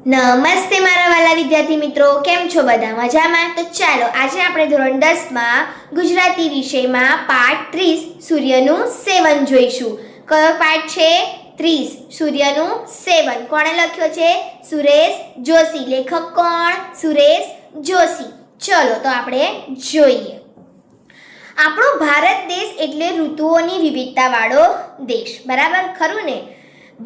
નમસ્તે મારા વાલા વિદ્યાર્થી મિત્રો, કેમ છો બધા? મજામાં? તો ચાલો આજે આપણે ધોરણ 10 માં ગુજરાતી વિષયમાં પાઠ 30 સૂર્યનું સેવન જોઈશું. કયો પાઠ છે? 30 સૂર્યનું સેવન. કોણે લખ્યો છે? સુરેશ જોશી. લેખક કોણ? સુરેશ જોશી. ચલો તો આપણે જોઈએ. આપણો ભારત દેશ એટલે ઋતુઓની વિવિધતાવાળો દેશ, બરાબર ખરું ને?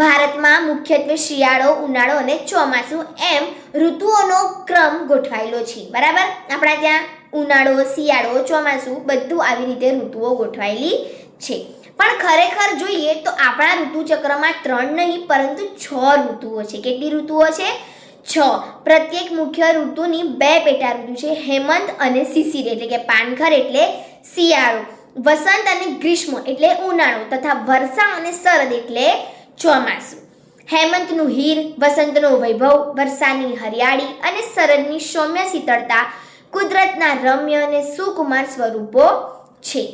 ભારતમાં મુખ્યત્વે શિયાળો, ઉનાળો અને ચોમાસું એમ ઋતુઓનો ક્રમ ગોઠવાયેલો છે, બરાબર. આપણા ત્યાં ઉનાળો, શિયાળો, ચોમાસું બધું આવી રીતે ઋતુઓ ગોઠવાયેલી છે. પણ ખરેખર જોઈએ તો આપણા ઋતુચક્રમાં 3 નહીં પરંતુ 6 ઋતુઓ છે. કેટલી ઋતુઓ છે? 6. પ્રત્યેક મુખ્ય ઋતુની 2 પેટા ઋતુ છે, હેમંત અને શિશિર એટલે કે પાનખર એટલે શિયાળો, વસંત અને ગ્રીષ્મ એટલે ઉનાળો તથા વર્ષા અને શરદ એટલે ચોમાસું. હેમંતનું હીર, વસંતનો વૈભવ, વર્ષાની હરિયાળી અને શરદની સૌમ્ય શીતળતા કુદરતના રમ્ય અને સુકુમાર સ્વરૂપો છે.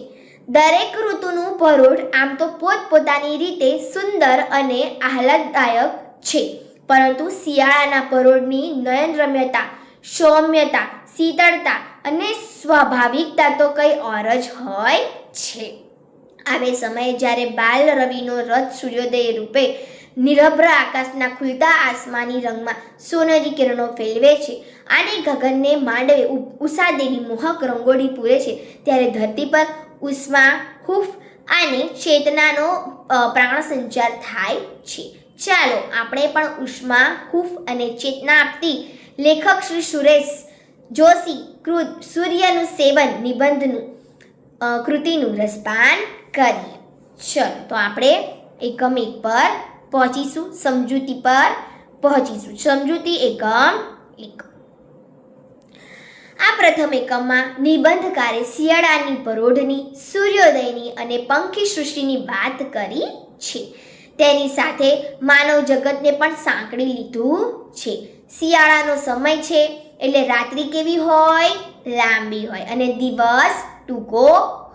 દરેક ઋતુનું પરોઢ આમ તો પોતપોતાની રીતે સુંદર અને આહલાદદાયક છે, પરંતુ શિયાળાના પરોઢની નયનરમ્યતા, સૌમ્યતા, શીતળતા અને સ્વાભાવિકતા તો કંઈ ઓર જ હોય છે. આવે સમયે જ્યારે બાલ રવિનો રથ સૂર્યોદય રૂપે નિરભ્ર આકાશના ખુલતા આસમાની રંગમાં સોનેરી કિરણો ફેલવે છે અને ગગનને માંડવે ઉષાદેવી મોહક રંગોળી પૂરે છે, ત્યારે ધરતી પર ઉષ્મા, હૂફ અને ચેતનાનો પ્રાણ સંચાર થાય છે. ચાલો આપણે પણ ઉષ્મા, હૂફ અને ચેતના આપતી લેખક શ્રી સુરેશ જોશી કૃત સૂર્યનું સેવન નિબંધનું કૃતિનું રસપાન કરીએ. ચલો તો આપણે એકમ 1 પર પહોંચીશું, સમજૂતી પર પહોંચીશું. સમજૂતી એકમ 1. આ પ્રથમ એકમમાં નિબંધકારે શિયાળાની પરોઢની, સૂર્યોદયની અને પંખી સૃષ્ટિની વાત કરી છે. તેની સાથે માનવ જગતને પણ સાંકળી લીધું છે. શિયાળાનો સમય છે એટલે રાત્રિ કેવી હોય? લાંબી હોય અને દિવસ ટૂંકો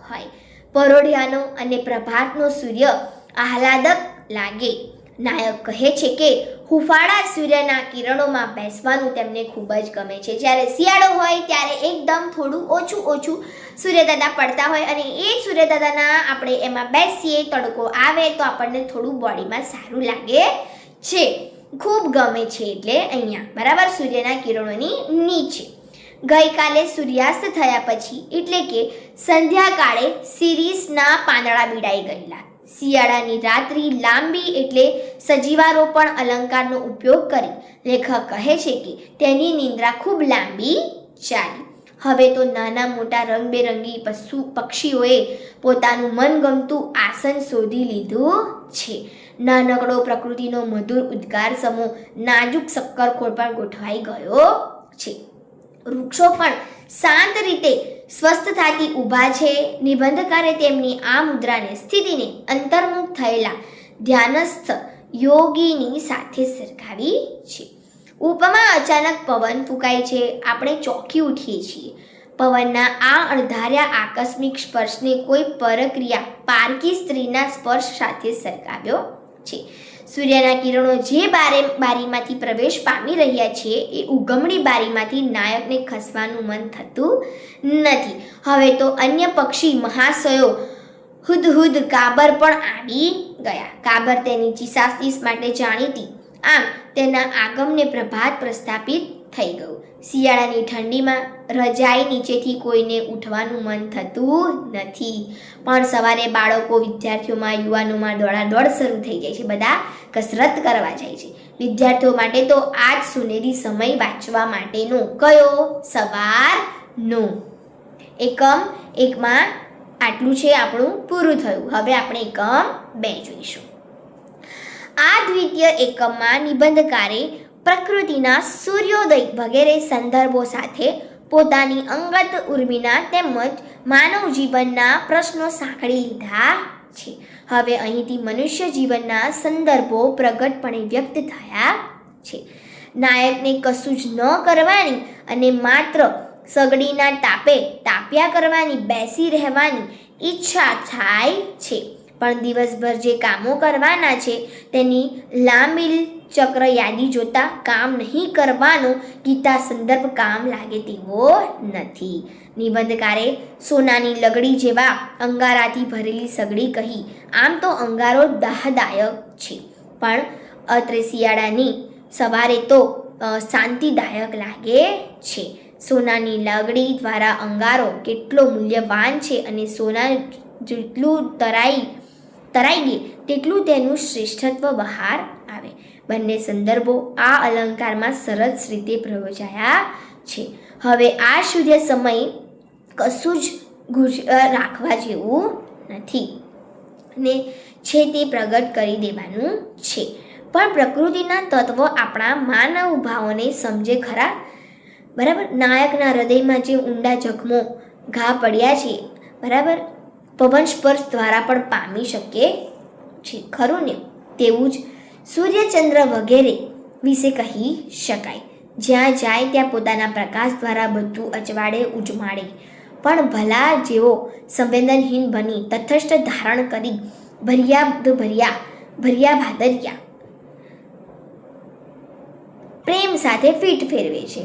હોય. પરોઢિયાનો અને પ્રભાતનો સૂર્ય આહલાદક લાગે. નાયક કહે છે કે હુંફાળા સૂર્યના કિરણોમાં બેસવાનું તેમને ખૂબ જ ગમે છે. જ્યારે શિયાળો હોય ત્યારે એકદમ થોડું ઓછું સૂર્યદાદા પડતા હોય અને એ સૂર્યદાદાના આપણે એમાં બેસીએ, તડકો આવે તો આપણને થોડું બોડીમાં સારું લાગે છે, ખૂબ ગમે છે. એટલે અહીંયા બરાબર સૂર્યના કિરણોની નીચે. ગઈકાલે સૂર્યાસ્ત થયા પછી એટલે કે સંધ્યાકાળે શિરીષના પાંદડા બીડાઈ ગયેલા. શિયાળાની રાત્રિ લાંબી એટલે સજીવારોપણ અલંકારનો ઉપયોગ કરી લેખક કહે છે કે તેની નિંદ્રા ખૂબ લાંબી ચાલી. હવે તો નાના મોટા રંગબેરંગી પક્ષીઓએ પોતાનું મનગમતું આસન શોધી લીધું છે. નાનકડો પ્રકૃતિનો મધુર ઉદ્ગાર સમૂહ નાજુક શક્કરખોળ પર ગોઠવાઈ ગયો છે. વૃક્ષો પણ શાંત રીતે સ્વસ્થતાથી ઊભા છે. નિબંધકારે તેમની આ મુદ્રાને, સ્થિતિને અંતર્મુખ થયેલા ધ્યાનસ્થ યોગીની સાથે સરખાવી છે. ઉપમા અચાનક પવન ફૂંકાય છે, આપણે ચોંકી ઉઠીએ છીએ. પવનના આ અણધાર્યા આકસ્મિક સ્પર્શને કોઈ પરક્રિયા પારકી સ્ત્રીના સ્પર્શ સાથે સરખાવ્યો છે. સૂર્યના કિરણો જે બારીમાંથી પ્રવેશ પામી રહ્યા છે એ ઉગમણી બારીમાંથી નાયકને ખસવાનું મન થતું નથી. હવે તો અન્ય પક્ષી મહાશયો હુદહુદ કાબર પણ આવી ગયા. કાબર તેની ચીસાચીસ માટે જાણીતી, આમ તેના આગમને પ્રભાત પ્રસ્થાપિત થઈ ગયું. શિયાળાની ઠંડીમાં રજાઈ નીચેથી કોઈને ઉઠવાનું મન થતું નથી, પણ સવારે બાળકો, વિદ્યાર્થીઓમાં, યુવાનોમાં દોડાદોડ શરૂ થઈ જાય છે. બધા કસરત કરવા જાય છે. વિદ્યાર્થીઓ માટે તો આ જ સુનેરી સમય વાંચવા માટેનો. કયો? સવારનો. એકમ 1માં આટલું છે, આપણું પૂરું થયું. હવે આપણે એકમ 2 જોઈશું. આ દ્વિતીય એકમમાં નિબંધકારે પ્રકૃતિના સૂર્યોદય વગેરે સંદર્ભો સાથે પોતાની અંગત ઉર્મિના તેમજ માનવ જીવનના પ્રશ્નો સાંકળી લીધા છે. હવે અહીંથી મનુષ્ય જીવનના સંદર્ભો પ્રગટપણે વ્યક્ત થયા છે. નાયકને કશું જ ન કરવાની અને માત્ર સગડીના તાપે તાપ્યા કરવાની, બેસી રહેવાની ઈચ્છા થાય છે, પણ દિવસભર જે કામો કરવાના છે તેની લાંબી ચક્ર યાદી જોતા કામ નહીં કરવાનો ગીતા સંદર્ભ કામ લાગે તેવો નથી. નિબંધકારે સોનાની લગડી જેવા અંગારાથી ભરેલી સગડી કહી. આમ તો અંગારો દાહદાયક છે, પણ અત્રે શિયાળાની સવારે તો શાંતિદાયક લાગે છે. સોનાની લગડી દ્વારા અંગારો કેટલો મૂલ્યવાન છે અને સોના જેટલું તરાઈ ગયે તેટલું તેનું શ્રેષ્ઠત્વ બહાર આવે. બંને સંદર્ભો આ અલંકારમાં સરસ રીતે પ્રયોજાયા છે. હવે આ સૂર્ય સમય કશું જ રાખવા જેવું નથી ને છે તે પ્રગટ કરી દેવાનું છે. પણ પ્રકૃતિના તત્વો આપણા માનવ ભાવોને સમજે ખરા? બરાબર. નાયકના હૃદયમાં જે ઊંડા જખમો ઘા પડ્યા છે, બરાબર, પવન સ્પર્શ દ્વારા પણ પામી શકે છે, ખરું ને? તેવું જ સૂર્યચંદ્ર વગેરે વિશે કહી શકાય. જ્યાં જાય ત્યાં પોતાના પ્રકાશ દ્વારા બધું અજવાળે ઉજમાડે. પણ ભલા જેવો સંવેદનહીન બની તટસ્થ ધારણ કરી ભર્યા ભાદરિયા પ્રેમ સાથે ફીટ ફેરવે છે,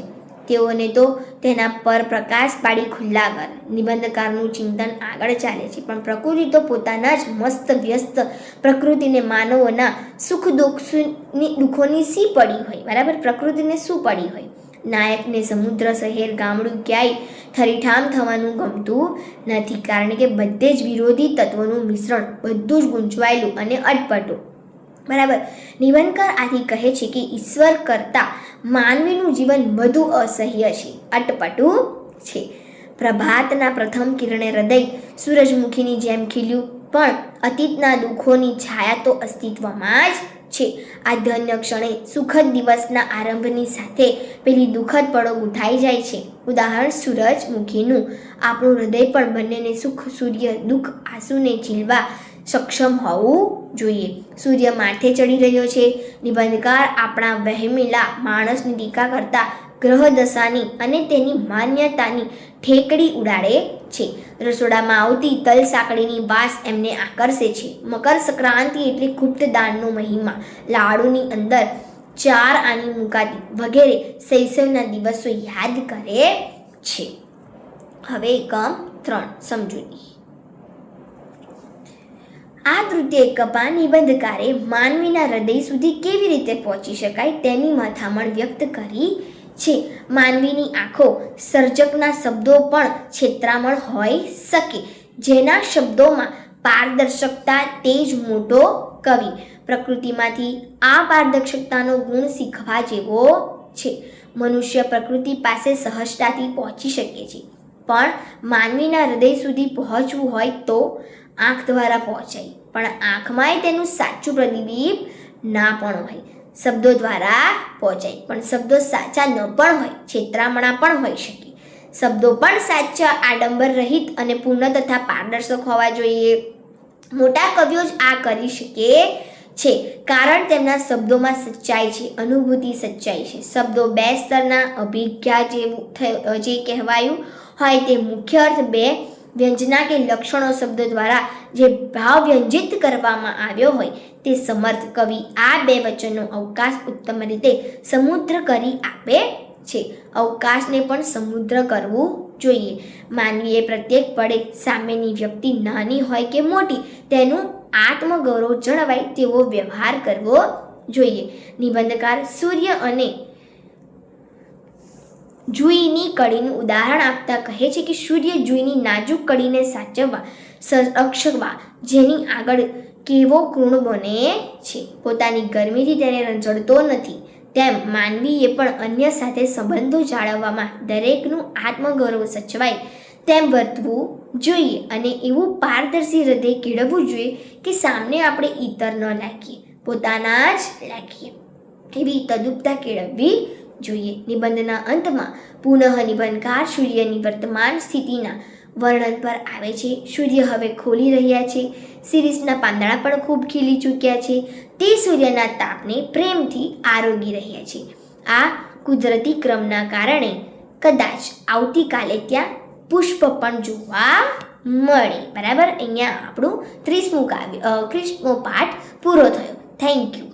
તેઓને તો તેના પર પ્રકાશ પાડી ખુલ્લા કર. નિબંધકારનું ચિંતન આગળ ચાલે છે, પણ પ્રકૃતિ તો પોતાના જ મસ્ત વ્યસ્ત પ્રકૃતિને માનવોના સુખ દુઃખોની સી પડી હોય, બરાબર? પ્રકૃતિને શું પડી હોય? નાયકને સમુદ્ર, શહેર, ગામડું ક્યાંય થરીઠામ થવાનું ગમતું નથી, કારણ કે બધે જ વિરોધી તત્વોનું મિશ્રણ, બધું જ ગૂંચવાયેલું અને અટપટું, બરાબર. નિબંધકાર આથી કહે છે કે ઈશ્વર કરતાં માનવીનું જીવન વધુ અસહ્ય છે, અટપટું છે. પ્રભાતના પ્રથમ કિરણે હૃદય સૂરજમુખીની જેમ ખીલ્યું, પણ અતીતના દુઃખોની છાયા તો અસ્તિત્વમાં જ છે. આ ધન્ય ક્ષણે સુખદ દિવસના આરંભની સાથે પેલી દુઃખદ પળો ગૂંથાઈ જાય છે. ઉદાહરણ સૂરજમુખીનું. આપણું હૃદય પણ બંનેને સુખ, સૂર્ય, દુઃખ, આંસુને ઝીલવા સક્ષમ હોવું જોઈએ. સૂર્ય માથે ચડી રહ્યો છે. નિબંધકાર આપણા વહેમેલા માણસની ટીકા કરતા ગ્રહ દશાની અને તેની માન્યતાની ઠેકડી ઉડાડે છે. રસોડામાં આવતી તલ સાંકળીની વાસ એમને આકર્ષે છે. મકર સંક્રાંતિ એટલે ગુપ્તદાનનો મહિમા, લાડુની અંદર 4 આની મુકાતી વગેરે શૈશવના દિવસો યાદ કરે છે. હવે એકમ 3 સમજૂતી. આ તૃતીય એકમમાં નિબંધકારે માનવીના હૃદય સુધી કેવી રીતે પહોંચી શકાય તેની મથામણ વ્યક્ત કરી છે. માનવીની આંખો સર્જકના શબ્દો પણ છેતરામણ હોઈ શકે. જેના શબ્દોમાં પારદર્શકતા તે જ મોટો કવિ. પ્રકૃતિમાંથી આ પારદર્શકતાનો ગુણ શીખવા જેવો છે. મનુષ્ય પ્રકૃતિ પાસે સહજતાથી પહોંચી શકે છે, પણ માનવીના હૃદય સુધી પહોંચવું હોય તો આંખ દ્વારા પહોંચાય, પણ આંખમાંય તેનું સાચું પ્રતિબિંબ ના પણ હોય. શબ્દો દ્વારા પહોંચાય, પણ શબ્દો સાચા ન પણ હોય, છેતરામણા પણ હોઈ શકે. શબ્દો પણ સાચા, આડંબર રહિત અને પૂર્ણ તથા પારદર્શક હોવા જોઈએ. મોટા કવિઓ જ આ કરી શકે છે, કારણ તેમના શબ્દોમાં સચ્ચાઈ છે, અનુભૂતિ સચ્ચાઈ છે. શબ્દો 2 સ્તરના અભિજ્ઞા જે કહેવાયું હોય તે મુખ્ય અર્થ 2 વ્યંજના કે લક્ષણો શબ્દો દ્વારા જે ભાવ વ્યંજિત કરવામાં આવ્યો હોય તે સમર્થ. કવિ આ 2 વચનનો અવકાશ ઉત્તમ રીતે સમુદ્ર કરી આપે છે. અવકાશને પણ સમુદ્ર કરવું જોઈએ. માનવીએ પ્રત્યેક પળે સામેની વ્યક્તિ નાની હોય કે મોટી તેનું આત્મગૌરવ જળવાય તેવો વ્યવહાર કરવો જોઈએ. નિબંધકાર સૂર્ય અને જુઈની કડીનું ઉદાહરણ આપતા કહે છે કે સૂર્ય જુઈની નાજુક કડીને સાચવવા, સંરક્ષવા જેની આગળ કેવો કૃણ બને છે, પોતાની ગરમીથી તેને રંજડતો નથી, તેમ માનવીએ પણ અન્ય સાથે સંબંધો જાળવવામાં દરેકનું આત્મગૌરવ સચવાય તેમ વર્તવું જોઈએ અને એવું પારદર્શી હૃદય કેળવવું જોઈએ કે સામને આપણે ઇતર ન લાગીએ, પોતાના જ લાગીએ એવી તદુપતા કેળવવી જોઈએ. નિબંધના અંતમાં પુનઃ નિબંધકાર સૂર્યની વર્તમાન સ્થિતિના વર્ણન પર આવે છે. સૂર્ય હવે ખોલી રહ્યા છે, શિરીષના પાંદડા પણ ખૂબ ખીલી ચૂક્યા છે, તે સૂર્યના તાપને પ્રેમથી આરોગી રહ્યા છે. આ કુદરતી ક્રમના કારણે કદાચ આવતીકાલે ત્યાં પુષ્પ પણ જોવા મળે. બરાબર. અહીંયા આપણું 30મો પાઠ પૂરો થયો. Thank you.